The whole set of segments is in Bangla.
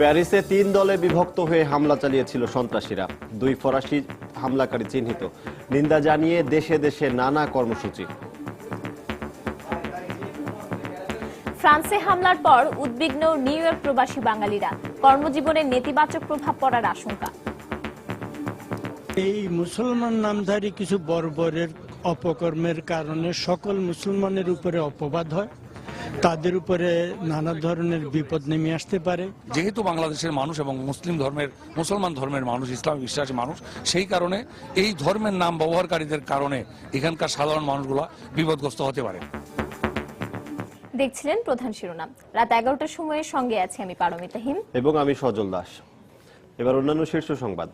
প্যারিসে 3 দলে বিভক্ত হয়ে হামলা চালিয়েছিল সন্ত্রাসীরা। 2 ফরাসি হামলাকারী চিহ্নিত। নিন্দা জানিয়ে দেশে দেশে নানা কর্মসূচি। ফ্রান্সে হামলার পর উদ্বিগ্ন নিউ ইয়র্ক প্রবাসী বাঙালিরা। কর্মজীবনে নেতিবাচক প্রভাব পড়ার আশঙ্কা। এই মুসলমান নামধারী কিছু বর্বরের অপকর্মের কারণে সকল মুসলমানের উপরে অপবাদ হয়, তাদের উপরে নানা ধরনের বিপদ নেমে আসতে পারে। যেহেতু বাংলাদেশের মানুষ এবং মুসলমান ধর্মের মানুষ, ইসলাম বিশ্বাসী মানুষ, সেই কারণে এই ধর্মের নাম ব্যবহারকারীদের কারণে এখানকার সাধারণ মানুষগুলা বিপদগ্রস্ত হতে পারে। দেখছিলেন প্রধান শিরোনাম। রাত 11টার সময়ে সঙ্গে আছি আমি পারমিতা হিম এবং আমি সজল দাস। এবার অন্যান্য শীর্ষ সংবাদ।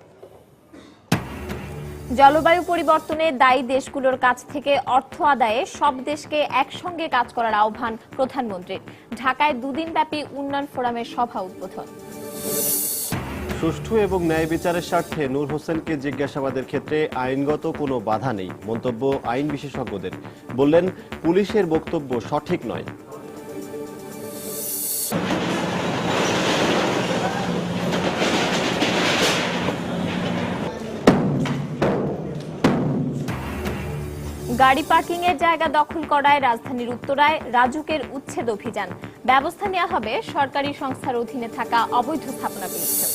জলবায়ু পরিবর্তনে দায়ী দেশগুলোর কাছ থেকে অর্থ আদায়ে সব দেশকে একসঙ্গে কাজ করার আহ্বান প্রধানমন্ত্রীর। ঢাকায় 2 দিনব্যাপী উন্নয়ন ফোরামের সভা উদ্বোধন। সুষ্ঠু এবং ন্যায় বিচারের স্বার্থে নূর হোসেনকে জিজ্ঞাসাবাদের ক্ষেত্রে আইনগত কোনো বাধা নেই, মন্তব্য আইন বিশেষজ্ঞদের। বললেন, পুলিশের বক্তব্য সঠিক নয়। গাড়ি পার্কিং এর জায়গা দখল করায় রাজধানীর উত্তরায় রাজুকের উচ্ছেদ অভিযান। ব্যবস্থা নেওয়া হবে সরকারি সংস্থার অধীনে থাকা অবৈধ স্থাপনা বিরুদ্ধে।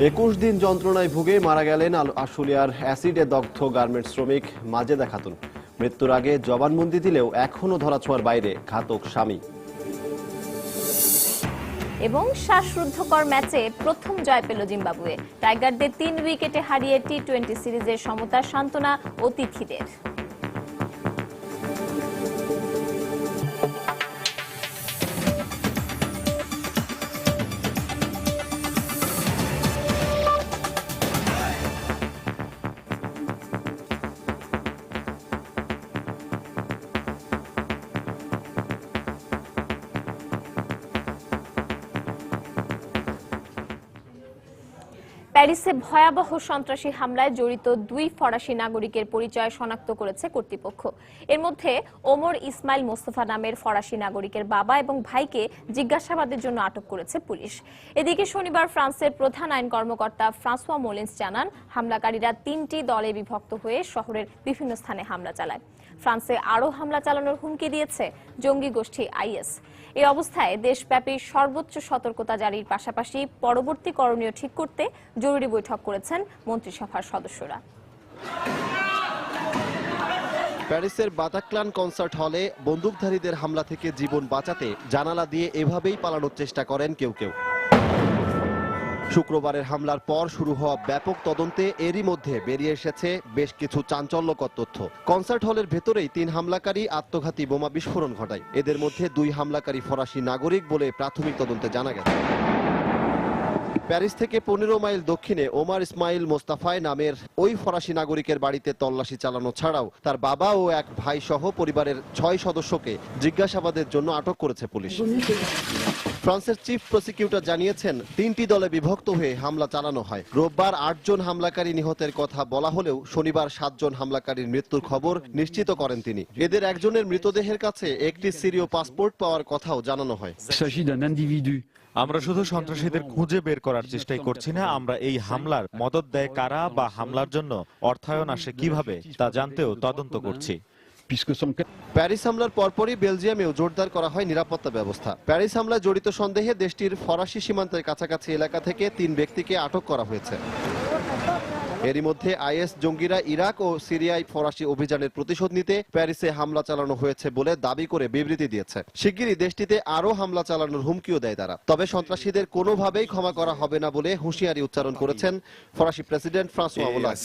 21 দিন যন্ত্রণায় ভুগে মারা গেলেন আশুলিয়ার অ্যাসিডে দগ্ধ গার্মেন্টস শ্রমিক মাজেদা খাতুন। মৃত্যুর আগে জবানবন্দি দিলেও এখনো ধরাছোঁয়ার বাইরে ঘাতক স্বামী। এবং শ্বাসরুদ্ধকর ম্যাচে প্রথম জয় পেল জিম্বাবুয়ে। টাইগারদের 3 উইকেটে হারিয়ে টি-20 সিরিজের সমতার সান্ত্বনা অতিথিদের। প্যারিসে ভয়াবহ সন্ত্রাসী হামলায় জড়িত 2 ফরাসি নাগরিকের পরিচয় শনাক্ত করেছে কর্তৃপক্ষ। এর মধ্যে ওমর ইসমাইল মোস্তফা নামের ফরাসি নাগরিকের বাবা এবং ভাইকে জিজ্ঞাসাবাদের জন্য আটক করেছে পুলিশ। এদিকে শনিবার ফ্রান্সের প্রধান আইন কর্মকর্তা ফ্রাঁসোয়া মোলেন্স জানান, হামলাকারীরা 3টি দলে বিভক্ত হয়ে শহরের বিভিন্ন স্থানে হামলা চালায়। ফ্রান্সে আরও হামলা চালানোর হুমকি দিয়েছে জঙ্গি গোষ্ঠী আইএস। এই অবস্থায় দেশব্যাপী সর্বোচ্চ সতর্কতা জারির পাশাপাশি পরবর্তী করণীয় ঠিক করতে জরুরি বৈঠক করেছেন মন্ত্রিসভার সদস্যরা। প্যারিসের বাতাক্লান কনসার্ট হলে বন্দুকধারীদের হামলা থেকে জীবন বাঁচাতে জানালা দিয়ে এভাবেই পালানোর চেষ্টা করেন কেউ কেউ। শুক্রবারের হামলার পর শুরু হওয়া ব্যাপক তদন্তে এরই মধ্যে বেরিয়ে এসেছে বেশ কিছু চাঞ্চল্যকর তথ্য। কনসার্ট হলের ভেতরেই 3 হামলাকারী আত্মঘাতী বোমা বিস্ফোরণ ঘটায়। এদের মধ্যে 2 হামলাকারী ফরাসি নাগরিক বলে প্রাথমিক তদন্তে জানা গেছে। প্যারিস থেকে 15 মাইল দক্ষিণে ওমর ইসমাইল মোস্তাফায় নামের ওই ফরাসি নাগরিকের বাড়িতে তল্লাশি চালানো ছাড়াও তার বাবা ও এক ভাই সহ পরিবারের 6 সদস্যকে জিজ্ঞাসাবাদের জন্য আটক করেছে পুলিশ। ফ্রান্সের চিফ প্রসিকিউটর জানিয়েছেন, 3টি দলে বিভক্ত হয়ে হামলা চালানো হয়। রোববার 8 জন হামলাকারী নিহতের কথা বলা হলেও শনিবার 7 জন হামলাকারীর মৃত্যুর খবর নিশ্চিত করেন তিনি। এদের একজনের মৃতদেহের কাছে একটি সিরীয় পাসপোর্ট পাওয়ার কথাও জানানো হয়। আমরা শুধু সন্ত্রাসীদের খুঁজে বের করার চেষ্টাই করছি না, আমরা এই হামলার মদদ দেয় কারা বা হামলার জন্য অর্থায়ন আসে কিভাবে তা জানতেও তদন্ত করছি। প্যারিস হামলার পরপরই বেলজিয়ামেও জোরদার করা হয় নিরাপত্তা ব্যবস্থা। প্যারিস হামলায় জড়িত সন্দেহে দেশটির ফরাসি সীমান্তের কাছাকাছি এলাকা থেকে 3 ব্যক্তিকে আটক করা হয়েছে। এরই মধ্যে আইএস জঙ্গিরা ইরাক ও সিরিয়ায় ফরাসি অভিযানের প্রতিশোধ নিতে প্যারিসে হামলা চালানো হয়েছে বলে দাবি করে বিবৃতি দিয়েছে। শিগগিরই দেশটিতে আরও হামলা চালানোর হুমকিও দেয় তারা। তবে সন্ত্রাসীদের কোনোভাবেই ক্ষমা করা হবে না বলে হুঁশিয়ারি উচ্চারণ করেছেন ফরাসি প্রেসিডেন্ট ফ্রাঁসোয়া ওলাঁদ।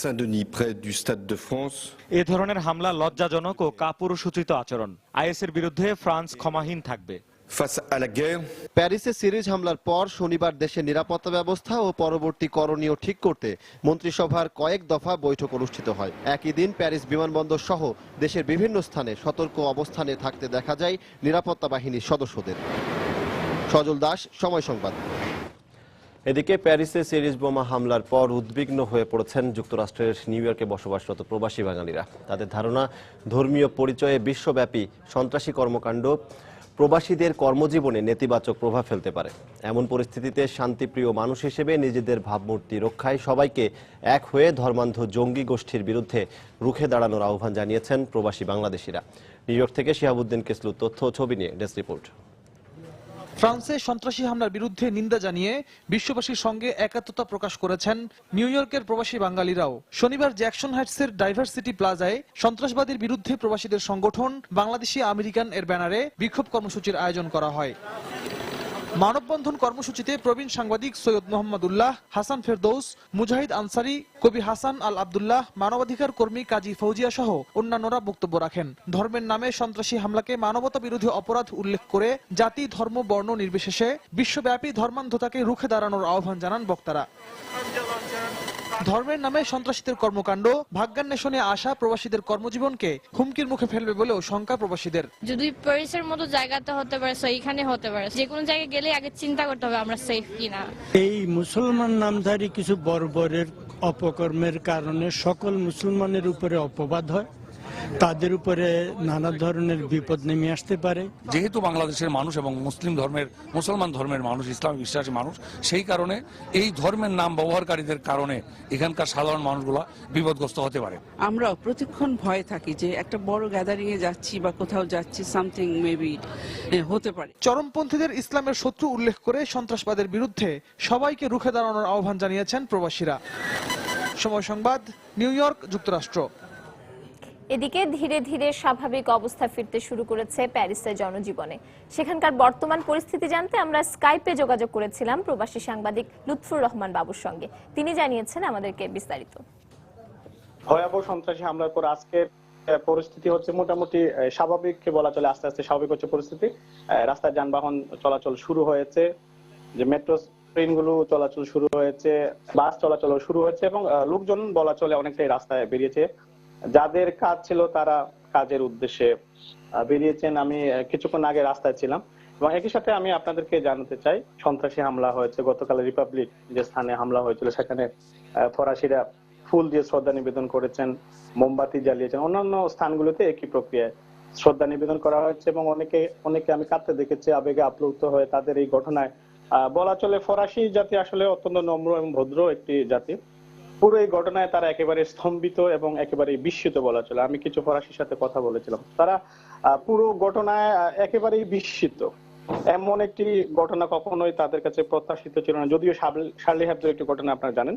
এ ধরনের হামলা লজ্জাজনক ও কাপুরুষোচিত আচরণ। আইএসের বিরুদ্ধে ফ্রান্স ক্ষমাহীন থাকবে। প্যারিসে সিরিজ হামলার পর শনিবার দেশের নিরাপত্তা ব্যবস্থা ও পরবর্তী করণীয় ঠিক করতে মন্ত্রিসভার কয়েক দফা বৈঠক অনুষ্ঠিত হয়। একই দিন প্যারিস বিমানবন্দর সহ দেশের বিভিন্ন স্থানে সতর্ক অবস্থানে থাকতে দেখা যায় নিরাপত্তা বাহিনীর সদস্যদের। সজল দাস, সময় সংবাদ। এদিকে প্যারিসে সিরিজ বোমা হামলার পর উদ্বিগ্ন হয়ে পড়েছেন যুক্তরাষ্ট্রের নিউ ইয়র্কে বসবাসরত প্রবাসী বাঙালিরা। তাদের ধারণা, ধর্মীয় পরিচয়ে বিশ্বব্যাপী সন্ত্রাসী কর্মকাণ্ড প্রবাসীদের কর্মজীবনে নেতিবাচক প্রভাব ফেলতে পারে। এমন পরিস্থিতিতে শান্তিপ্রিয় মানুষ হিসেবে নিজেদের ভাবমূর্তি রক্ষায় সবাইকে এক হয়ে ধর্মান্ধ জঙ্গি গোষ্ঠীর বিরুদ্ধে রুখে দাঁড়ানোর আহ্বান জানিয়েছেন প্রবাসী বাংলাদেশিরা। নিউ ইয়র্ক থেকে শিহাবুদ্দিন কেসলু তথ্য ও ছবি নিয়ে ডেস্ক রিপোর্ট। ফ্রান্সে সন্ত্রাসী হামলার বিরুদ্ধে নিন্দা জানিয়ে বিশ্ববাসীর সঙ্গে একাত্মতা প্রকাশ করেছেন নিউ ইয়র্কের প্রবাসী বাঙালিরাও। শনিবার জ্যাকসন হাইটসের ডাইভার্সিটি প্লাজায় সন্ত্রাসবাদের বিরুদ্ধে প্রবাসীদের সংগঠন বাংলাদেশি আমেরিকান এর ব্যানারে বিক্ষোভ কর্মসূচির আয়োজন করা হয়। মানববন্ধন কর্মসূচিতে প্রবীণ সাংবাদিক সৈয়দ মোহাম্মদুল্লাহ, হাসান ফেরদৌস, মুজাহিদ আনসারি, কবি হাসান আল আব্দুল্লাহ, মানবাধিকার কর্মী কাজী ফৌজিয়া সহ অন্যান্যরা বক্তব্য রাখেন। ধর্মের নামে সন্ত্রাসী হামলাকে মানবতা বিরোধী অপরাধ উল্লেখ করে জাতি, ধর্ম, বর্ণ নির্বিশেষে বিশ্বব্যাপী ধর্মান্ধতাকে রুখে দাঁড়ানোর আহ্বান জানান বক্তারা। ধর্মের নামে সন্ত্রাসীদের কর্মকাণ্ড ভাগ্যান্বেষণে আসা প্রবাসীদের কর্মজীবনকে হুমকির মুখে ফেলবে বলেও শঙ্কা প্রবাসীদের। যদি প্যারিসের মতো জায়গাতে হতে পারে, সেইখানে হতে পারে, যে কোনো জায়গায় গেলে আগে চিন্তা করতে হবে আমরা সেফ কিনা। এই মুসলমান নামধারী কিছু বর্বরের অপকর্মের কারণে সকল মুসলমানের উপরে অপবাদ হয়, তাদের উপরে নানা ধরনের বিপদ নেমে আসতে পারে। যেহেতু বাংলাদেশের মানুষ এবং মুসলমান ধর্মের মানুষ, ইসলাম বিশ্বাসী মানুষ, সেই কারণে এই ধর্মের নাম ব্যবহারকারীদের কারণে এখানকার সাধারণ মানুষগুলা বিপদগ্রস্ত হতে পারে। আমরা প্রতিক্ষণ ভয়ে থাকি যে একটা বড় গ্যাদারিং এ যাচ্ছি বা কোথাও যাচ্ছি, সামথিং মেবি হতে পারে। চরমপন্থীদের ইসলামের শত্রু উল্লেখ করে সন্ত্রাসবাদের বিরুদ্ধে সবাইকে রুখে দাঁড়ানোর আহ্বান জানিয়েছেন প্রবাসীরা। সময় সংবাদ, নিউ ইয়র্ক, যুক্তরাষ্ট্র। এদিকে ধীরে ধীরে স্বাভাবিক অবস্থা ফিরতে শুরু করেছে প্যারিসের জনজীবনে। সেখানকার বর্তমান পরিস্থিতি জানতে আমরা স্কাইপে যোগাযোগ করেছিলাম প্রবাসী সাংবাদিক লুৎফুর রহমান বাবুর সঙ্গে। তিনি জানিয়েছেন আমাদেরকে বিস্তারিত। ভয়াবহ সন্ত্রাসী হামলার পর আজকের পরিস্থিতি হচ্ছে মোটামুটি স্বাভাবিক বলা চলে, আস্তে আস্তে স্বাভাবিক হচ্ছে পরিস্থিতি। রাস্তায় যানবাহন চলাচল শুরু হয়েছে, যে মেট্রো ট্রেনগুলো চলাচল শুরু হয়েছে, বাস চলাচল শুরু হয়েছে এবং লোকজন বলা চলে অনেকটাই রাস্তায় বেরিয়েছে। যাদের কাজ ছিল তারা কাজের উদ্দেশ্যে বেরিয়েছেন। আমি কিছুক্ষণ আগে রাস্তায় ছিলাম এবং একই সাথে আমি আপনাদেরকে জানাতে চাই, সন্ত্রাসী হামলা হয়েছে গতকাল রিপাবলিক যে স্থানে হামলা হয়েছিল, সেখানে ফরাসিরা ফুল দিয়ে শ্রদ্ধা নিবেদন করেছেন, মোমবাতি জ্বালিয়েছেন। অন্যান্য স্থানগুলোতে একই প্রক্রিয়ায় শ্রদ্ধা নিবেদন করা হয়েছে এবং অনেকে আমি কাঁদতে দেখেছি, আবেগে আপ্লুত হয়ে তাদের এই ঘটনায়। বলা চলে ফরাসি জাতি আসলে অত্যন্ত নম্র এবং ভদ্র একটি জাতি। পুরো এই ঘটনায় তারা একেবারে স্তম্ভিত এবং একেবারে বিস্মিত বলা চলে। আমি কিছু ফরাসির সাথে কথা বলেছিলাম, তারা পুরো ঘটনায় একেবারেই বিস্মিত। এমন একটি ঘটনা কখনোই তাদের কাছে প্রত্যাশিত ছিল না, যদিও শার্লি হেবদোর একটি ঘটনা আপনারা জানেন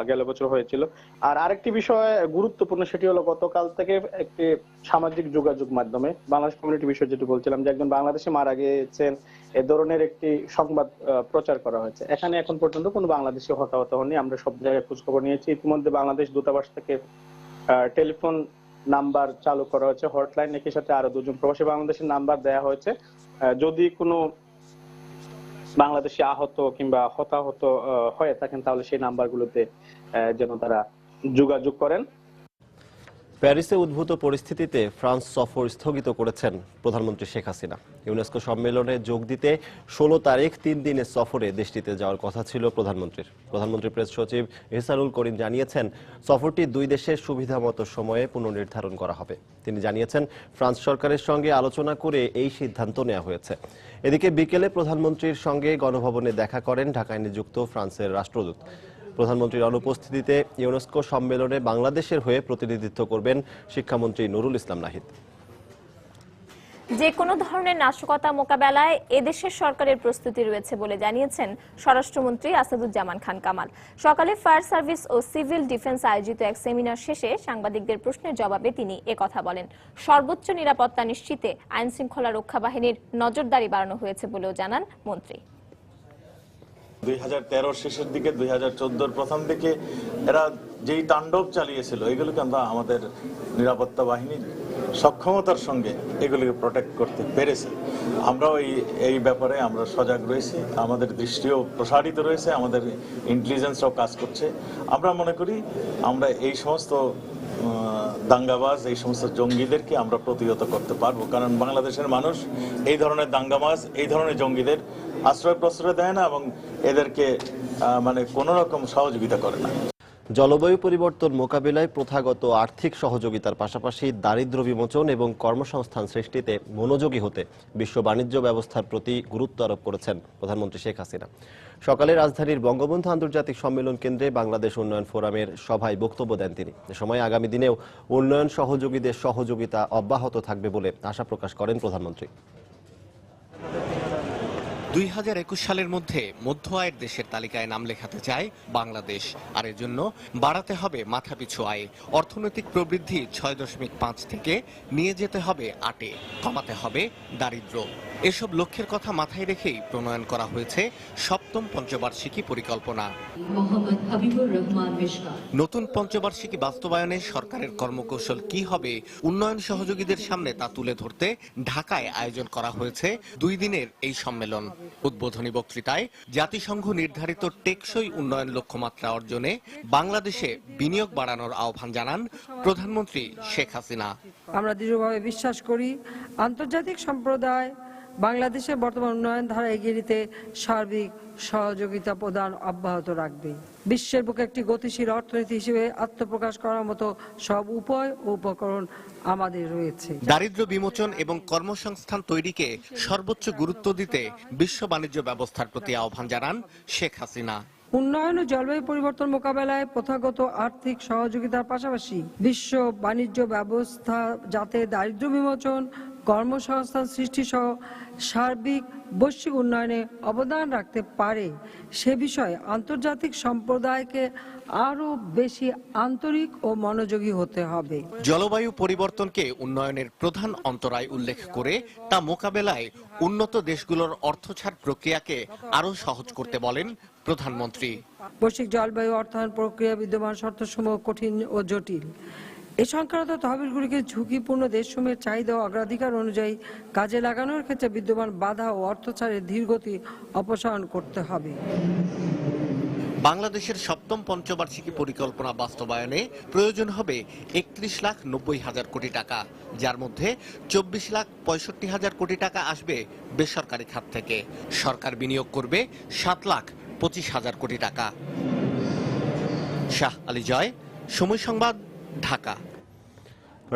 গেল বছর হয়েছিল। আর আরেকটি বিষয় গুরুত্বপূর্ণ, সেটি হলো গতকাল থেকে একটি সামাজিক যোগাযোগ মাধ্যমে বাংলাদেশ কমিউনিটি বিষয় যেটি বলছিলাম, যে একজন বাংলাদেশি মারা গিয়েছেন, এ ধরনের একটি সংবাদ প্রচার করা হয়েছে। এখানে এখন পর্যন্ত কোনো বাংলাদেশি হতাহত হয়নি। আমরা সব জায়গায় খোঁজখবর নিয়েছি। ইতিমধ্যে বাংলাদেশ দূতাবাস থেকে টেলিফোন নাম্বার চালু করা হয়েছে, হটলাইন। একই সাথে আরো 2জন প্রবাসী বাংলাদেশের নাম্বার দেয়া হয়েছে। যদি কোনো বাংলাদেশি আহত কিংবা হতাহত হয়ে থাকেন তাহলে সেই নাম্বারগুলোতে যেন তারা যোগাযোগ করেন। প্যারিসে উদ্ভূত পরিস্থিতিতে ফ্রান্স সফর স্থগিত করেছেন প্রধানমন্ত্রী শেখ হাসিনা। ইউনেস্কো সম্মেলনে যোগ দিতে 16 তারিখ 3 দিনের সফরে দেশটিতে যাওয়ার কথা ছিল প্রধানমন্ত্রী প্রেস সচিব ইহসানুল করিম জানিয়েছেন, সফরটি 2 দেশের সুবিধা মতো সময়ে পুনর্নির্ধারণ করা হবে। তিনি জানিয়েছেন, ফ্রান্স সরকারের সঙ্গে আলোচনা করে এই সিদ্ধান্ত নেওয়া হয়েছে। এদিকে বিকেলে প্রধানমন্ত্রীর সঙ্গে গণভবনে দেখা করেন ঢাকায় নিযুক্ত ফ্রান্সের রাষ্ট্রদূত। প্রধানমন্ত্রীর অনুপস্থিতিতে ইউনেস্কো সম্মেলনে বাংলাদেশের হয়ে প্রতিনিধিত্ব করবেন শিক্ষামন্ত্রী নুরুল ইসলাম নাহিদ। যে কোনো ধরনের নাশকতা মোকাবেলায় এদেশের সরকারের প্রস্তুতি রয়েছে বলে জানিয়েছেন স্বরাষ্ট্রমন্ত্রী আসাদুজ্জামান খান কামাল। সকালে ফায়ার সার্ভিস ও সিভিল ডিফেন্স আয়োজিত এক সেমিনার শেষে সাংবাদিকদের প্রশ্নের জবাবে তিনি একথা বলেন। সর্বোচ্চ নিরাপত্তা নিশ্চিতে আইন শৃঙ্খলা রক্ষা বাহিনীর নজরদারি বাড়ানো হয়েছে বলেও জানান মন্ত্রী। 2013 শেষের দিকে 2014 প্রথম দিকে এরা যেই তাণ্ডব চালিয়েছিল, এগুলোকে আমরা আমাদের নিরাপত্তা বাহিনীর সক্ষমতার সঙ্গে এগুলিকে প্রোটেক্ট করতে পেরেছি। আমরাও এই ব্যাপারে আমরা সজাগ রয়েছি, আমাদের দৃষ্টিও প্রসারিত রয়েছে, আমাদের ইন্টেলিজেন্সরাও কাজ করছে। আমরা মনে করি আমরা এই সমস্ত দাঙ্গাবাজ, এই সমস্ত জঙ্গিদেরকে আমরা প্রতিহত করতে পারবো, কারণ বাংলাদেশের মানুষ এই ধরনের দাঙ্গাবাজ, এই ধরনের জঙ্গিদের আশ্রয় প্রশ্রয় দেয় না এবং এদেরকে কোনো রকম সহযোগিতা করে না। জলবায়ু পরিবর্তন মোকাবিলায় প্রথাগত আর্থিক সহযোগিতার পাশাপাশি দারিদ্র্য বিমোচন এবং কর্মসংস্থান সৃষ্টিতে মনোযোগী হতে বিশ্ব বাণিজ্য ব্যবস্থার প্রতি গুরুত্ব আরোপ করেছেন প্রধানমন্ত্রী শেখ হাসিনা। সকালে রাজধানীর বঙ্গবন্ধু আন্তর্জাতিক সম্মেলন কেন্দ্রে বাংলাদেশ উন্নয়ন ফোরামের সভায় বক্তব্য দেন তিনি। এ সময় আগামী দিনেও উন্নয়ন সহযোগীদের সহযোগিতা অব্যাহত থাকবে বলে আশা প্রকাশ করেন প্রধানমন্ত্রী। 2021 সালের মধ্যে মধ্য আয়ের দেশের তালিকায় নাম লেখাতে চায় বাংলাদেশ, আর এর জন্য বাড়াতে হবে মাথাপিছু আয়। অর্থনৈতিক প্রবৃদ্ধি 6.5 থেকে নিয়ে যেতে হবে 8-এ, কমাতে হবে দারিদ্র্য। এসব লক্ষ্যের কথা মাথায় রেখেই প্রণয়ন করা হয়েছে 7ম পঞ্চবার্ষিকী পরিকল্পনা। নতুন পঞ্চবার্ষিকী বাস্তবায়নে সরকারের কর্মকৌশল কি হবে, উন্নয়ন সহযোগীদের সামনে তা তুলে ধরতে ঢাকায় আয়োজন করা হয়েছে 2 দিনের এই সম্মেলন। উদ্বোধনী বক্তৃতায় জাতিসংঘ নির্ধারিত টেকসই উন্নয়ন লক্ষ্যমাত্রা অর্জনে বাংলাদেশে বিনিয়োগ বাড়ানোর আহ্বান জানান প্রধানমন্ত্রী শেখ হাসিনা। আমরা দৃঢ়ভাবে বিশ্বাস করি আন্তর্জাতিক সম্প্রদায় বাংলাদেশের বর্তমান উন্নয়ন ধারা এগিয়ে নিতে সার্বিক সহযোগিতা প্রদান অব্যাহত রাখবে। বিশ্বের বুকে একটি গতিশীল অর্থনীতি হিসেবে আত্মপ্রকাশ করার মতো সব উপায় ও উপকরণ আমাদের রয়েছে। দারিদ্র্য বিমোচন এবং কর্মসংস্থান তৈরিকে সর্বোচ্চ গুরুত্ব দিতে বিশ্ব বাণিজ্য ব্যবস্থার প্রতি আহ্বান জানান শেখ হাসিনা। উন্নয়ন ও জলবায়ু পরিবর্তন মোকাবেলায় প্রথাগত আর্থিক সহযোগিতার পাশাপাশি বিশ্ব বাণিজ্য ব্যবস্থা যাতে দারিদ্র্য বিমোচন, কর্মসংস্থান সৃষ্টি সহ সার্বিক বৈশ্বিক উন্নয়নে অবদান রাখতে পারে সে বিষয়ে আন্তর্জাতিক সম্প্রদায়কে আরো বেশি আন্তরিক ও মনোযোগী হতে হবে। জলবায়ু পরিবর্তনকে উন্নয়নের প্রধান অন্তরায় উল্লেখ করে তা মোকাবেলায় উন্নত দেশগুলোর অর্থছাড় প্রক্রিয়াকে আরো সহজ করতে বলেন প্রধানমন্ত্রী। বৈশ্বিক জলবায়ু অর্থায়ন প্রক্রিয়া বিদ্যমান শর্তসমূহ কঠিন ও জটিল। এ সংক্রান্ত তহবিলগুলিকে ঝুঁকিপূর্ণ দেশসমূহের চাহিদা ও অগ্রাধিকার অনুযায়ী কাজে লাগানোর ক্ষেত্রে বিদ্যমান বাধা ও অর্থছাড়ের ধীরগতি অপসারণ করতে হবে। বাংলাদেশের 7ম পঞ্চবার্ষিকী পরিকল্পনা বাস্তবায়নে প্রয়োজন হবে 31,90,000 কোটি টাকা, যার মধ্যে 24,65,000 কোটি টাকা আসবে বেসরকারি খাত থেকে। সরকার বিনিয়োগ করবে 7,25,000 কোটি টাকা। শাহ আলী জয়, সময় সংবাদ, ঢাকা।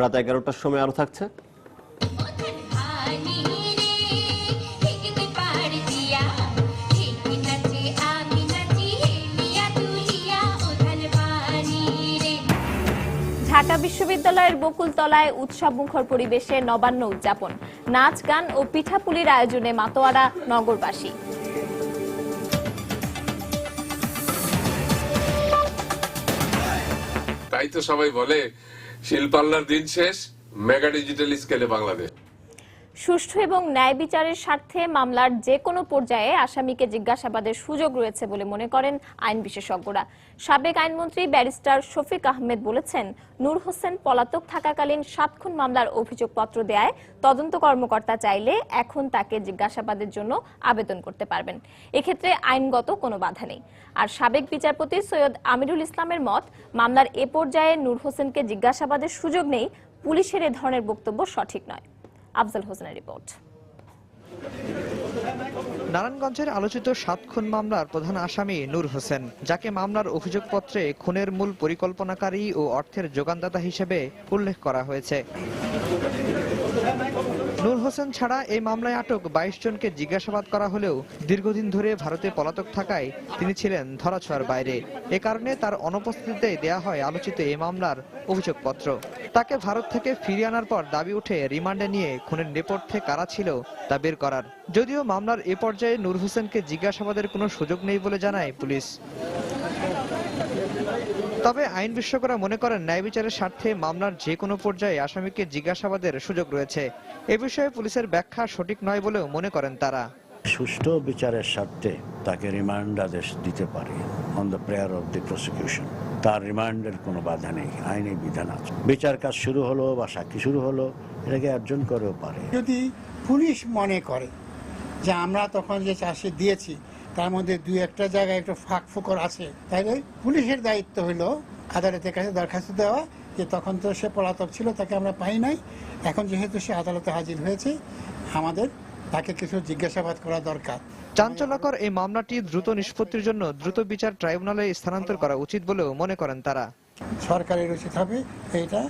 রাত 11টার সময় আরো থাকছে। ঢাকা বিশ্ববিদ্যালয়ের বকুলতলায় উৎসবমুখর পরিবেশে নবান্ন উদযাপন, নাচ গান ও পিঠাপুলির আয়োজনে মাতোয়ারা নগরবাসী। তাই তো সবাই বলে শিল্পাল্লার দিন শেষ, মেগা ডিজিটাল স্কেলে বাংলাদেশ। সুষ্ঠু এবং ন্যায় বিচারের স্বার্থে মামলার যে কোনো পর্যায়ে আসামিকে জিজ্ঞাসাবাদের সুযোগ রয়েছে বলে মনে করেন আইন বিশেষজ্ঞরা। সাবেক আইনমন্ত্রী ব্যারিস্টার শফিক আহমেদ বলেছেন, নূর হোসেন পলাতক থাকাকালীন 7 খুন মামলার অভিযোগপত্র দেয়ায় তদন্ত কর্মকর্তা চাইলে এখন তাকে জিজ্ঞাসাবাদের জন্য আবেদন করতে পারবেন। এক্ষেত্রে আইনগত কোনো বাধা নেই। আর সাবেক বিচারপতি সৈয়দ আমিরুল ইসলামের মত, মামলার এ পর্যায়ে নূর হোসেনকে জিজ্ঞাসাবাদের সুযোগ নেই, পুলিশের এ ধরনের বক্তব্য সঠিক নয়। আফজল হোসেনের রিপোর্ট। নারায়ণগঞ্জের আলোচিত 7 খুন মামলার প্রধান আসামি নূর হোসেন, যাকে মামলার অভিযোগপত্রে খুনের মূল পরিকল্পনাকারী ও অর্থের যোগানদাতা হিসেবে উল্লেখ করা হয়েছে। নূর হোসেন ছাড়া এই মামলায় আটক 22 জনকে জিজ্ঞাসাবাদ করা হলেও দীর্ঘদিন ধরে ভারতে পলাতক থাকায় তিনি ছিলেন ধরাছোঁয়ার বাইরে। এ কারণে তার অনুপস্থিতিতে দেয়া হয় আলোচিত এই মামলার অভিযোগপত্র। তাকে ভারত থেকে ফিরিয়ে আনার পর দাবি উঠে রিমান্ডে নিয়ে খুনের নেপথ্যে কারা ছিল তা বের করার। যদিও মামলার এ পর্যায়ে নূর হোসেনকে জিজ্ঞাসাবাদের কোনো সুযোগ নেই বলে জানায় পুলিশ। তবে আইন বিশেষজ্ঞরা মনে করেন, ন্যায় বিচারের স্বার্থে মামলার যে কোনো পর্যায়ে আসামিকে জিজ্ঞাসাবাদের সুযোগ রয়েছে। এ বিষয়ে পুলিশের ব্যাখ্যা সঠিক নয় বলেও মনে করেন তারা। সুষ্ঠু বিচারের স্বার্থে তাকে রিমান্ড আদেশ দিতে পারে on the prayer of the prosecution. তার রিমান্ডের কোনো বাধা নেই, আইনি বিধান আছে। বিচার কাজ শুরু হলো বা সাক্ষী শুরু হলো, এটাকে অর্জন করেও পারে। যদি পুলিশ মনে করে যে আমরা তখন যে চাষে দিয়েছি তার মধ্যে 2-1টা জায়গায় একটু ফাঁক ফোকর আছে, তাহলে পুলিশের দায়িত্ব হলো আদালতের কাছে দরখাস্ত দেওয়া যে তখন তো সে পলাতক ছিল, তাকে আমরা পাই নাই, এখন যেহেতু সে আদালতে হাজির হয়েছে আমাদের তাকে কিছু জিজ্ঞাসাবাদ করা দরকার। চাঞ্চল্যকর এই মামলাটি দ্রুত নিষ্পত্তির জন্য দ্রুত বিচার ট্রাইব্যুনালে স্থানান্তর করা উচিত বলেও মনে করেন তারা। সরকারের উচিত হবে এইটা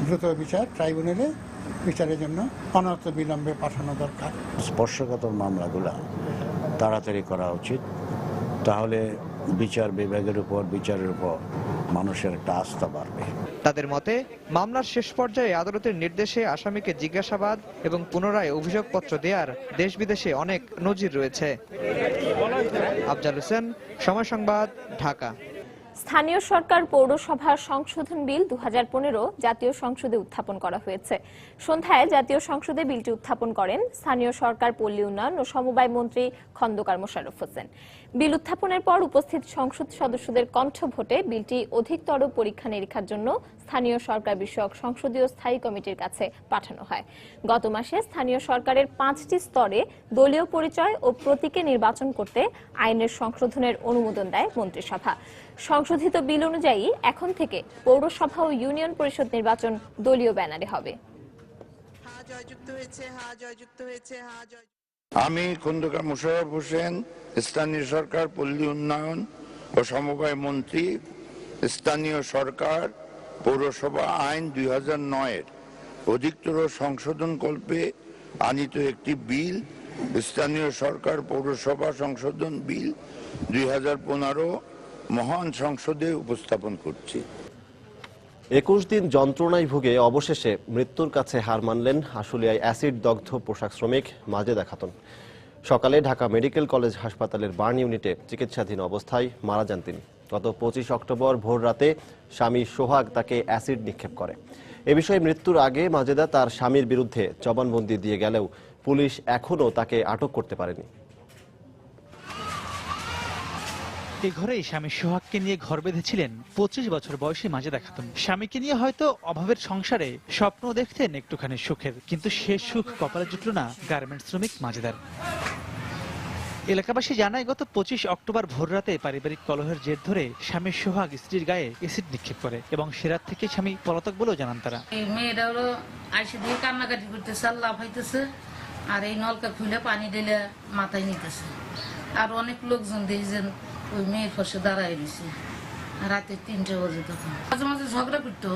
দ্রুত বিচার ট্রাইব্যুনালে বিচারের জন্য অনন্ত বিলম্বে পাঠানো দরকার। স্পর্শকাতর মামলাগুলা তাড়াতাড়ি করা উচিত, তাহলে বিচার বিভাগের উপর, বিচারের উপর মানুষের একটা আস্থা বাড়বে। তাদের মতে মামলার শেষ পর্যায়ে আদালতের নির্দেশে আসামিকে জিজ্ঞাসাবাদ এবং পুনরায় অভিযোগপত্র দেওয়ার দেশ বিদেশে অনেক নজির রয়েছে। আফজাল হোসেন, সময় সংবাদ, ঢাকা। স্থানীয় সরকার পৌরসভা সংশোধন বিল 2015 জাতীয় সংসদে উত্থাপন করা হয়েছে। সন্ধ্যায় জাতীয় সংসদে বিলটি উত্থাপন করেন স্থানীয় সরকার, পল্লী উন্নয়ন ও সমবায় মন্ত্রী খন্দকার মোশাররফ হোসেন। বিল উত্থাপনের পর উপস্থিত সংসদ সদস্যদের কণ্ঠ ভোটে বিলটি অধিকতর পরীক্ষা নিরীক্ষার জন্য স্থানীয় সরকার বিষয়ক সংসদীয় স্থায়ী কমিটির কাছে পাঠানো হয়। গত মাসে স্থানীয় সরকারের 5টি স্তরে দলীয় পরিচয় ও প্রতীকে নির্বাচন করতে আইনের সংশোধনের অনুমোদন দেয় মন্ত্রিসভা। সংশোধিত বিল অনুযায়ী এখন থেকে পৌরসভা ও ইউনিয়ন পরিষদ নির্বাচন দলীয় ব্যানারে হবে। আমি খন্দকার মোশাররফ হোসেন, স্থানীয় সরকার, পল্লী উন্নয়ন ও সমবায় মন্ত্রী, স্থানীয় সরকার পৌরসভা আইন 2009-এর অধিকতর সংশোধন কল্পে আনিত একটি বিল, স্থানীয় সরকার পৌরসভা সংশোধন বিল 2015 মহান সংসদে উপস্থাপন করছি। 21 দিন যন্ত্রণায় ভুগে অবশেষে মৃত্যুর কাছে হার মানলেন আশুলিয়ায় অ্যাসিড দগ্ধ পোশাক শ্রমিক মাজেদা খাতুন। সকালে ঢাকা মেডিকেল কলেজ হাসপাতালের বার্ন ইউনিটে চিকিৎসাধীন অবস্থায় মারা যান তিনি। গত 25 অক্টোবর ভোর রাতে স্বামী সোহাগ তাকে অ্যাসিড নিক্ষেপ করে। এ বিষয়ে মৃত্যুর আগে মাজেদা তার স্বামীর বিরুদ্ধে জবানবন্দি দিয়ে গেলেও পুলিশ এখনও তাকে আটক করতে পারেনি। এই ঘরেই স্বামী সোহাগকে নিয়ে ঘর বেঁধেছিলেন 25 বছর বয়সী মাজেদা খাতুন। স্বামীকে নিয়ে হয়তো অভাবের সংসারে স্বপ্ন দেখতেন একটুখানি সুখের, কিন্তু সে সুখ কপালে জুটল না গার্মেন্টস শ্রমিক মাজেদার। এলাকাবাসী জানায় গত 25 অক্টোবর ভোররাতে পারিবারিক কলহের জের ধরে স্বামী সোহাগ স্ত্রীর গায়ে এসিড নিক্ষেপ করে এবং সে রাত থেকে স্বামী পলাতক বলেও জানান তারা। মেয়েরাও আইসে দিয়ে কান্নাকাটি করতেছে, লাভ হইতেছে, আর এই নলকা খুলে পানি ঢেলে মাথায় নিতেছে। আর অনেক লোকজন দেখছেন ওই মেয়ের পাশে দাঁড়ায় দিছে রাতে 3টে বাজে। তখন মাঝে মাঝে ঝগড়া করতো,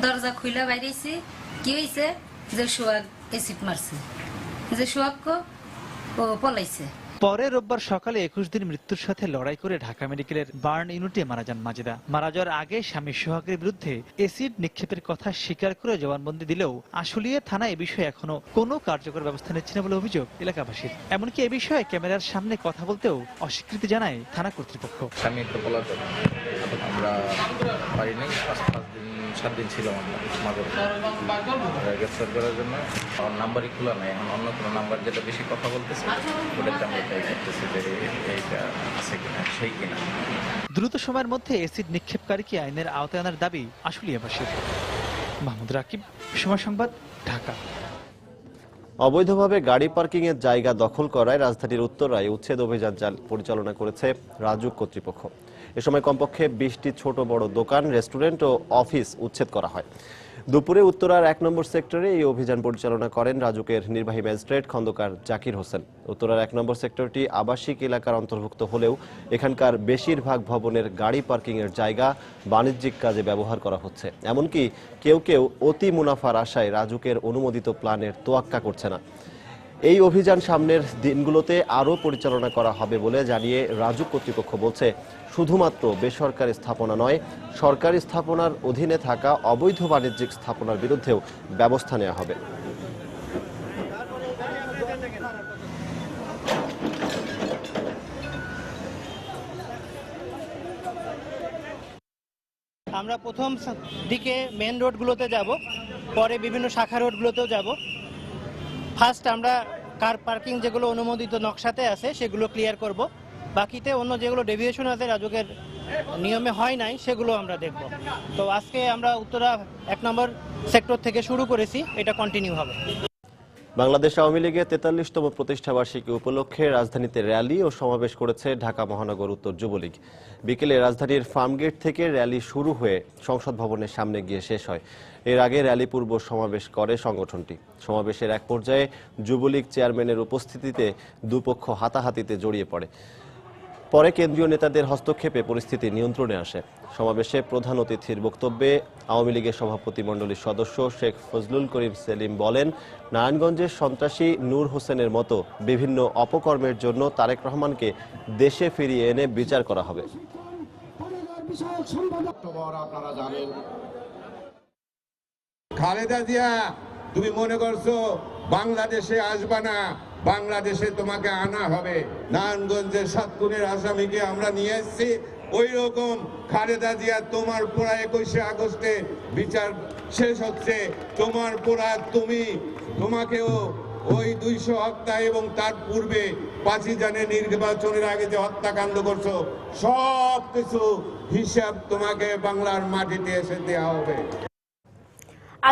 দরজা খুলে বাইরেছি, কি হয়েছে যে সোহাগ এসিড মারছে, যে সোহাগকে ও পলাইছে। পরে রোববার সকালে 21 দিন মৃত্যুর সাথে লড়াই করে ঢাকা মেডিকেলের বার্ন ইউনিটে মারা যান মাজেদা। মারা যাওয়ার আগে স্বামী সোহাগের বিরুদ্ধে এসিড নিক্ষেপের কথা স্বীকার করে জবানবন্দি দিলেও আশুলিয়া থানা এ বিষয়ে এখনো কোনো কার্যকর ব্যবস্থা নিচ্ছে না বলে অভিযোগ এলাকাবাসীর। এমনকি এ বিষয়ে ক্যামেরার সামনে কথা বলতেও অস্বীকৃতি জানায় থানা কর্তৃপক্ষ। স্বামী তো পলাতক, আমরা পারিনি। 7 দিন ছিল গ্রেফতার করার জন্য। নাম্বারই খোলা নাই, এখন অন্য কোনো নাম্বার যেটা বেশি কথা বলতেছে ওটাতে আমরা ট্রাই করতেছি যে এইটা আছে কিনা, সেই কিনা। দ্রুত সময়ের মধ্যে এসিড নিক্ষেপকারীকে আইনের আওতায় আনার দাবি আশুলিয়াবাসীর। মাহমুদ রাকিব, সময় সংবাদ, ঢাকা। অবৈধভাবে গাড়ি পার্কিং এর জায়গা দখল করায় রাজধানীর উত্তরায় উচ্ছেদ অভিযান পরিচালনা করেছে রাজুক কর্তৃপক্ষ। এ সময় কমপক্ষে 20টি ছোট বড় দোকান, রেস্টুরেন্ট ও অফিস উচ্ছেদ করা হয়। দুপুরে উত্তরার 1 নম্বর সেক্টরে এই অভিযান পরিচালনা করেন রাজুকের নির্বাহী ম্যাজিস্ট্রেট খন্দকার জাকির হোসেন। উত্তরার 1 নম্বর সেক্টরটি আবাসিক এলাকার অন্তর্ভুক্ত হলেও এখানকার বেশিরভাগ ভবনের গাড়ি পার্কিং এর জায়গা বাণিজ্যিক কাজে ব্যবহার করা হচ্ছে। এমনকি কেউ কেউ অতি মুনাফার আশায় রাজুকের অনুমোদিত প্ল্যানের তোয়াক্কা করছে না। এই অভিযান সামনের দিনগুলোতে আরও পরিচালনা করা হবে বলে জানিয়ে রাজুক কর্তৃপক্ষ বলছে, শুধুমাত্র বেসরকারি স্থাপনা নয়, সরকারি স্থাপনার অধীনে থাকা অবৈধ বাণিজ্যিক স্থাপনার বিরুদ্ধেও ব্যবস্থা নেওয়া হবে। আমরা প্রথম দিকে মেন রোডগুলোতে যাব, পরে বিভিন্ন শাখা রোডগুলোতেও যাব। ফার্স্ট আমরা কার পার্কিং যেগুলো অনুমোদিত নকশাতে আছে সেগুলো ক্লিয়ার করব, বাকিতে অন্য যেগুলো ডেভিয়েশন আছে রাজুকের নিয়মে হয় নাই সেগুলো আমরা দেখব। তো আজকে আমরা উত্তরা 1 নম্বর সেক্টর থেকে শুরু করেছি, এটা কন্টিনিউ হবে। বাংলাদেশ আওয়ামী লীগের 43তম প্রতিষ্ঠাবার্ষিকী উপলক্ষে রাজধানীতে র্যালি ও সমাবেশ করেছে ঢাকা মহানগর উত্তর যুবলীগ। বিকেলে রাজধানীর ফার্মগেট থেকে র্যালি শুরু হয়ে সংসদ ভবনের সামনে গিয়ে শেষ হয়। এর আগে র্যালি পূর্ব সমাবেশ করে সংগঠনটি। সমাবেশের এক পর্যায়ে যুবলীগ চেয়ারম্যানের উপস্থিতিতে দুপক্ষ হাতাহাতিতে জড়িয়ে পড়ে। পরে কেন্দ্রীয় নেতাদের হস্তক্ষেপে পরিস্থিতি নিয়ন্ত্রণে আসে। সমাবেশে প্রধান অতিথির বক্তব্যে আওয়ামী লীগের সভাপতিমণ্ডলীর সদস্য শেখ ফজলুল করিম সেলিম বলেন, নারায়ণগঞ্জের সন্ত্রাসী নূর হোসেনের মতো বিভিন্ন অপকর্মের জন্য তারেক রহমানকে দেশে ফিরিয়ে এনে বিচার করা হবে। খালেদা জিয়া, তুমি মনে করছো বাংলাদেশে আসবা না, বাংলাদেশে তোমাকে আনা হবে। নারায়ণগঞ্জের 7 খুনের আসামিকে আমরা নিয়ে এসেছি, ওই রকম খালেদা জিয়া তোমার পোড়া 21শে আগস্টে বিচার শেষ হচ্ছে, তোমার পোড়া তোমাকেও ওই 200 হত্যা এবং তার পূর্বে 5 জানুয়ারি নির্বাচনের আগে যে হত্যাকাণ্ড করছো, সব কিছু হিসাব তোমাকে বাংলার মাটিতে এসে দেওয়া হবে।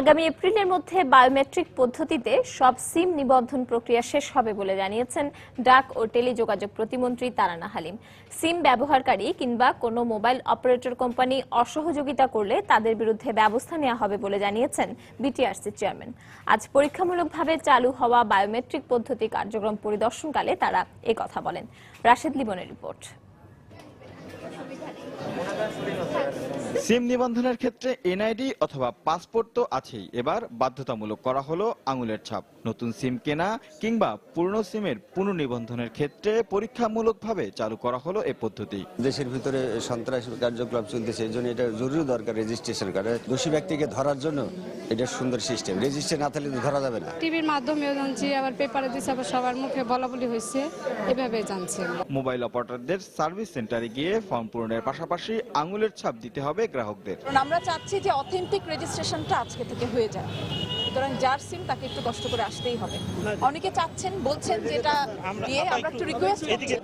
আগামী এপ্রিলের মধ্যে বায়োমেট্রিক পদ্ধতিতে সব সিম নিবন্ধন প্রক্রিয়া শেষ হবে বলে জানিয়েছেন ডাক ও টেলিযোগাযোগ প্রতিমন্ত্রী তারানা হালিম। সিম ব্যবহারকারী কিংবা কোনো মোবাইল অপারেটর কোম্পানি অসহযোগিতা করলে তাদের বিরুদ্ধে ব্যবস্থা নেওয়া হবে বলে জানিয়েছেন বিটিআরসি চেয়ারম্যান। আজ পরীক্ষামূলকভাবে চালু হওয়া বায়োমেট্রিক পদ্ধতি কার্যক্রম পরিদর্শনকালে তারা একথা বলেন। রাশেদ লিমনের রিপোর্ট। সিম নিবন্ধনের ক্ষেত্রে এনআইডি অথবা পাসপোর্ট তো আছেই, এবার বাধ্যতামূলক করা হলো আঙুলের ছাপ। নতুন সিম কেনা কিংবা পুরনো সিমের পুনর্নিবন্ধনের ক্ষেত্রে পরীক্ষামূলকভাবে চালু করা হলো এই পদ্ধতি। দেশের ভিতরে সন্ত্রাসী কার্যকলাপ চলতেছে, এই জন্য এটা জরুরি দরকার রেজিস্ট্রেশন করে দোষী ব্যক্তিকে ধরার জন্য। এটা সুন্দর সিস্টেম, রেজিস্ট্রেশন না থাকলে ধরা যাবে না। টিভির মাধ্যমেও জানছি, আবার পেপারে দিচ্ছে, আবার সবার মুখে বলা বলি হয়েছে, এভাবে জানছি। মোবাইল অপারেটরদের সার্ভিস সেন্টারে গিয়ে ফর্ম পূরণের পাশাপাশি আঙুলের ছাপ দিতে হবে গ্রাহকদের। আমরা চাচ্ছি যে অথেন্টিক রেজিস্ট্রেশনটা আজকে থেকে হয়ে যায়, সুতরাং যার সিম তাকে একটু কষ্ট করে আসতেই হবে। অনেকে চাচ্ছেন, বলছেন যেটা দিয়ে আমরা একটু রিকোয়েস্ট করছি।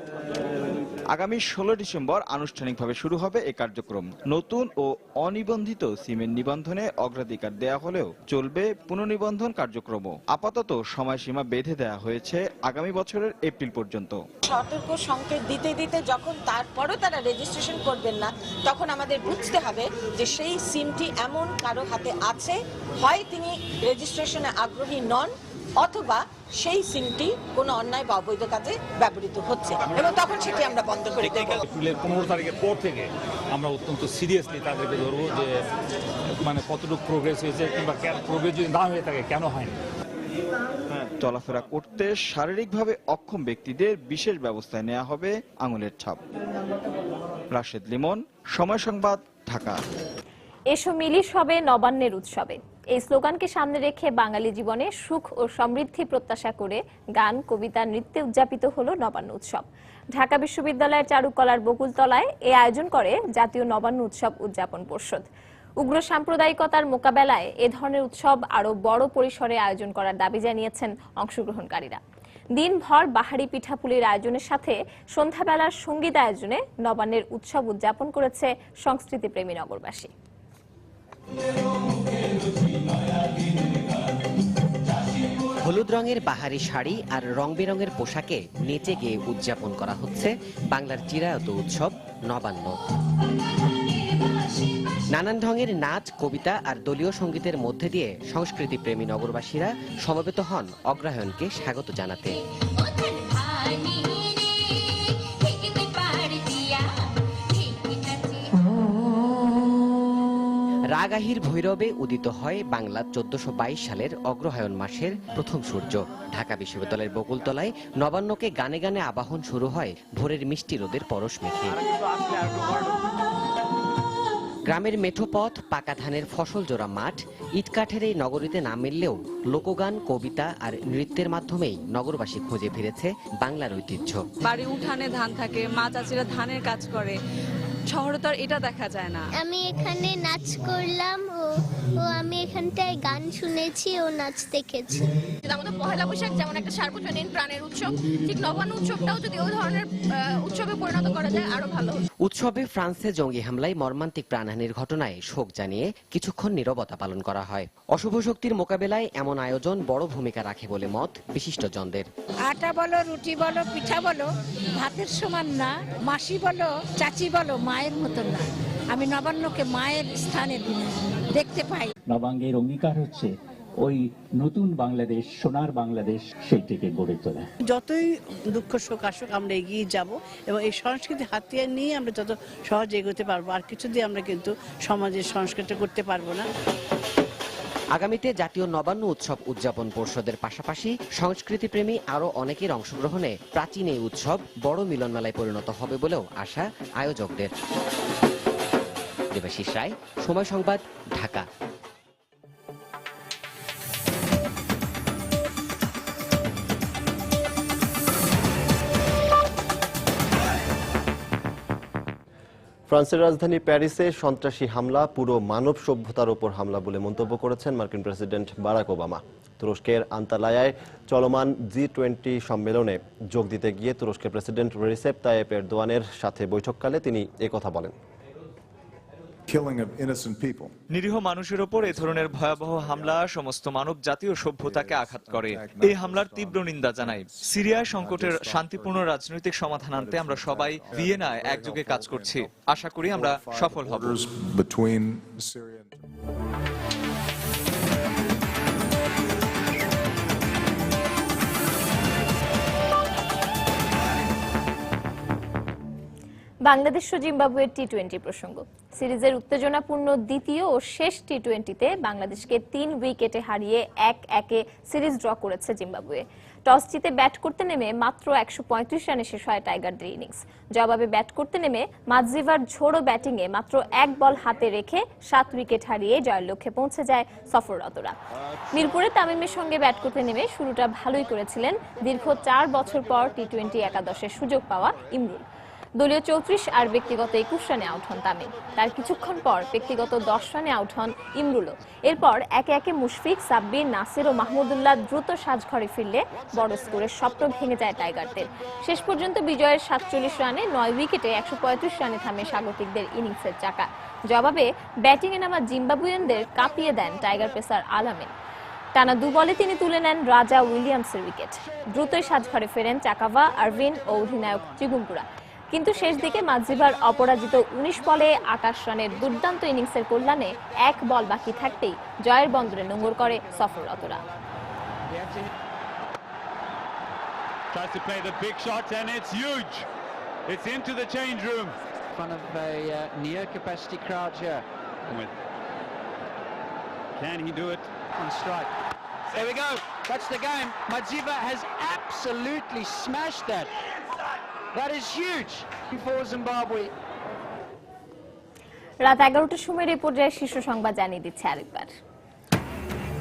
আগামী 16 ডিসেম্বর আনুষ্ঠানিকভাবে শুরু হবে এই কার্যক্রম। নতুন ও অনিবন্ধিত সিমের নিবন্ধনে অগ্রাধিকার দেয়া হলেও চলবে পুনর্নিবন্ধন কার্যক্রমও। আপাতত সময়সীমা বেঁধে দেওয়া হয়েছে আগামী বছরের এপ্রিল পর্যন্ত। সতর্ক সংকেত দিতে দিতে যখন তারপরও তারা রেজিস্ট্রেশন করবেন না, তখন আমাদের বুঝতে হবে যে সেই সিমটি এমন কারো হাতে আছে, হয় তিনি রেজিস্ট্রেশনে আগ্রহী নন, অথবা সেই সিমটি কোনো অন্যায় বা অবৈধ কাজে ব্যবহৃত হচ্ছে, এবং তখন সেটি আমরা বন্ধ করে দেব। এপ্রিলের 15 তারিখের পর থেকে আমরা অত্যন্ত সিরিয়াসলি তাদেরকে ধরবো যে মানে কতটুকু প্রোগ্রেস হয়েছে, কিংবা প্রোগ্রেস যদি না হয়ে থাকে কেন হয়নি। চলাফেরা করতে শারীরিকভাবে অক্ষম ব্যক্তিদের বিশেষ ব্যবস্থায় নেওয়া হবে আঙুলের ছাপ। রাশেদ লিমন, সময় সংবাদ, ঢাকা। এসো মিলিশ হবে নবান্নের উৎসবে। এই স্লোগানকে সামনে রেখে বাঙালি জীবনে সুখ ও সমৃদ্ধি প্রত্যাশা করে গান, কবিতা, নৃত্যে উদযাপিত হলো নবান্ন উৎসব। ঢাকা বিশ্ববিদ্যালয়ের চারুকলার বকুলতলায় এই আয়োজন করে জাতীয় নবান্ন উৎসব উদযাপন পর্ষদ। উগ্র সাম্প্রদায়িকতার মোকাবেলায় এ ধরনের উৎসব আরো বড় পরিসরে আয়োজন করার দাবি জানিয়েছেন অংশগ্রহণকারীরা। দিনভর বাহারি পিঠাপুলির আয়োজনের সাথে সন্ধ্যাবেলার সঙ্গীত আয়োজনে নবান্নের উৎসব উদযাপন করেছে সংস্কৃতিপ্রেমী নগরবাসী। হলুদ রঙের বাহারি শাড়ি আর রং বেরঙের পোশাকে নেচে গিয়ে উদযাপন করা হচ্ছে বাংলার চিরায়ত উৎসব নবান্ন। নানান ঢঙের নাচ, কবিতা আর দলীয় সঙ্গীতের মধ্যে দিয়ে সংস্কৃতিপ্রেমী নগরবাসীরা সমবেত হন অগ্রহায়ণকে স্বাগত জানাতে। রাগাহির ভৈরবে উদিত হয় বাংলা 1422 সালের অগ্রহায়ণ মাসের প্রথম সূর্য। ঢাকা বিশ্ববিদ্যালয়ের বকুলতলায় নবান্নকে গানে গানে আবাহন শুরু হয় ভোরের মিষ্টি রোদের পরশ মেখে। গ্রামের মেঠো পথ, পাকা ধানের ফসল জোড়া মাঠ, ইটকাঠের এই নগরীতে না মিললেও লোকগান, কবিতা আর নৃত্যের মাধ্যমেই নগরবাসী খুঁজে ফিরেছে বাংলার ঐতিহ্য। বাড়ি উঠানে ধান থাকে, মা চাচিরা ধানের কাজ করে, শহরে তো আর এটা দেখা যায় না। আমি এখানে নাচ করলাম ও আমি এখানটায় গান শুনেছি ও নাচ দেখেছি। আমাদের পহেলা বৈশাখ যেমন একটা সার্বজনীন প্রাণের উৎসব, ঠিক নবান্ন উৎসবটাও যদি ওই ধরনের উৎসবে পরিণত করা যায় আরো ভালো। উৎসবে ফ্রান্সে জঙ্গি হামলায় মর্মান্তিক প্রাণহানির ঘটনায় শোক জানিয়ে কিছুক্ষণ নীরবতা পালন করা হয়। অশুভ শক্তির মোকাবেলায় এমন আয়োজন বড় ভূমিকা রাখে বলে মত বিশিষ্টজনদের। আটা বলো, রুটি বলো, পিঠা বলো, ভাতের সমান না। মাসি বলো, চাচি বলো, মায়ের মতো না। আমি নবান্নকে মায়ের স্থানে দেখতে পাই। নবাঙ্গের অঙ্গীকার হচ্ছে ওই নতুন বাংলাদেশ, সোনার বাংলাদেশ, সেইটিকে গড়ে তোলা। যতই দুঃখ শোক আসুক আমরা এগিয়ে যাব এবং এই সংস্কৃতি হাতিয়ার নিয়ে আমরা যত সহজে এগোতে পারবো। আর কিছু দিয়ে আমরা কিন্তু সমাজের সংস্কৃতি করতে পারবো না। আগামীতে জাতীয় নবান্ন উৎসব উদযাপন পর্ষদের পাশাপাশি সংস্কৃতিপ্রেমী আরো অনেকের অংশগ্রহণে প্রাচীন এই উৎসব বড় মিলনমেলায় পরিণত হবে বলেও আশা আয়োজকদের। দেবাশিস রায়, সময় সংবাদ, ঢাকা। ফ্রান্সের রাজধানী প্যারিসে সন্ত্রাসী হামলা পুরো মানব সভ্যতার উপর হামলা বলে মন্তব্য করেছেন মার্কিন প্রেসিডেন্ট বারাক ওবামা। তুরস্কের আন্তালায়ায় চলমান G20 সম্মেলনে যোগ দিতে গিয়ে তুরস্কের প্রেসিডেন্ট রিসেপ তাইয়েপ এরদোয়ানের সাথে বৈঠককালে তিনি একথা বলেন। নিরীহ মানুষের ওপর এ ধরনের ভয়াবহ হামলা সমস্ত মানব জাতীয় সভ্যতাকে আঘাত করে। এই হামলার তীব্র নিন্দা জানাই। সিরিয়ায় সংকটের শান্তিপূর্ণ রাজনৈতিক সমাধান আনতে আমরা সবাই ভিয়েনায় একযোগে কাজ করছি। আশা করি আমরা সফল হব। বাংলাদেশ ও জিম্বাবুয়ের টি-20 প্রসঙ্গ। সিরিজের উত্তেজনাপূর্ণ দ্বিতীয় ও শেষ টি-20তে বাংলাদেশকে 3 উইকেটে হারিয়ে 1-1 সিরিজ ড্র করেছে জিম্বাবুয়ে। টস জিতে ব্যাট করতে নেমে মাত্র 135 রানে শেষ হয় টাইগারদের ইনিংস। জবাবে ব্যাট করতে নেমে মাঝিভার ঝোড়ো ব্যাটিংয়ে মাত্র 1 বল হাতে রেখে 7 উইকেট হারিয়ে জয়ের লক্ষ্যে পৌঁছে যায় সফররতরা। মিরপুরে তামিমের সঙ্গে ব্যাট করতে নেমে শুরুটা ভালোই করেছিলেন দীর্ঘ 4 বছর পর টি-20 একাদশের সুযোগ পাওয়া ইমরুল। দলীয় 34 আর ব্যক্তিগত 21 রানে আউট হন তামিম। তার কিছুক্ষণ পর ব্যক্তিগত 10 রানে আউট হন ইমরুলও। এরপর একে একে মুশফিক, সাব্বির, নাসির ও মাহমুদুল্লাহ দ্রুত সাজঘরে ফিরলে বড় স্কোরের স্বপ্ন ভেঙে যায় টাইগারদের। শেষ পর্যন্ত বিজয়ের 47 রানে 9 উইকেটে 135 রানে থামে স্বাগতিকদের ইনিংসের চাকা। জবাবে ব্যাটিংয়ে নামা জিম্বাবুয়ানদের কাঁপিয়ে দেন টাইগার পেসার আলামিন। টানা 2 বলে তিনি তুলে নেন রাজা উইলিয়ামসের উইকেট। দ্রুতই সাজঘরে ফেরেন চাকাভা, আরভিন ও অধিনায়ক চিগুম্পুরা। কিন্তু শেষ দিকে মাঝিভার অপরাজিত 19 বলে 28 রানের দুর্দান্ত ইনিংসের কল্যাণে 1 বল বাকি থাকতেই জয়ের বন্দরে নোঙর করে সফররতরা। Tries to play the big shot and it's huge. It's into the change room. In front of a near capacity crowd here. Can he do it on strike? There we go. That's the game. Madziva has absolutely smashed that. That is huge for Zimbabwe. রাত 11টার সময় এই পর্যায়ে শীর্ষ সংবাদ জানিয়ে দিচ্ছে আরেকবার।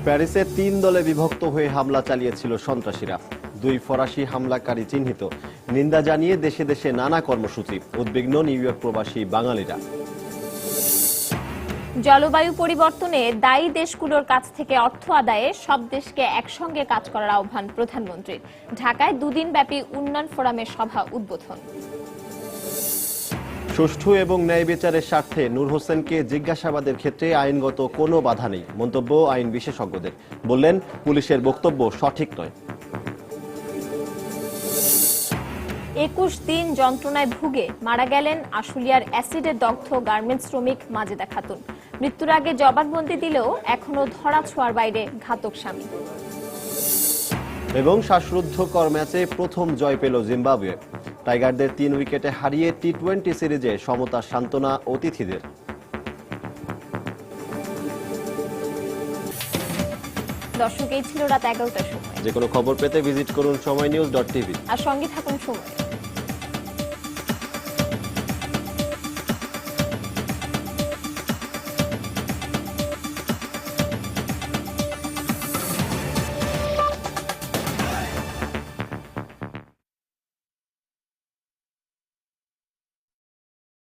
প্যারিসে 3 দলে বিভক্ত হয়ে হামলা চালিয়েছিল সন্ত্রাসীরা। 2 ফরাসি হামলাকারী চিহ্নিত। নিন্দা জানিয়ে দেশে দেশে নানা কর্মসূচি। উদ্বিগ্ন নিউ ইয়র্ক প্রবাসী বাঙালিরা। জলবায়ু পরিবর্তনে দায়ী দেশগুলোর কাছ থেকে অর্থ আদায়ে সব দেশকে একসঙ্গে কাজ করার আহ্বান প্রধানমন্ত্রীর। ঢাকায় 2 দিনব্যাপী উন্নয়ন ফোরামের সভা উদ্বোধন। সুষ্ঠু এবং ন্যায় বিচারের স্বার্থে নূর হোসেনকে জিজ্ঞাসাবাদের ক্ষেত্রে আইনগত কোনো বাধা নেই, মন্তব্য আইন বিশেষজ্ঞদের। বললেন, পুলিশের বক্তব্য সঠিক নয়। 21 দিন যন্ত্রণায় ভুগে মারা গেলেন আশুলিয়ার অ্যাসিডে দগ্ধ গার্মেন্টস শ্রমিক মাজেদা খাতুন। মৃত্যুর আগে জবানবন্দি দিলেও এখনো ধরা ছোঁয়ার বাইরে ঘাতক স্বামী। এবং শ্বাসরুদ্ধকর ম্যাচে প্রথম জয় পেল জিম্বাবুয়ে। টাইগারদের 3 উইকেটে হারিয়ে টি-20 সিরিজে সমতার সান্ত্বনা অতিথিদের। দর্শক, এই ছিল রাত 11টার সময়। যে কোনো খবর পেতে ভিজিট করুন সময়নিউজ.tv আর সঙ্গে থাকুন সময়।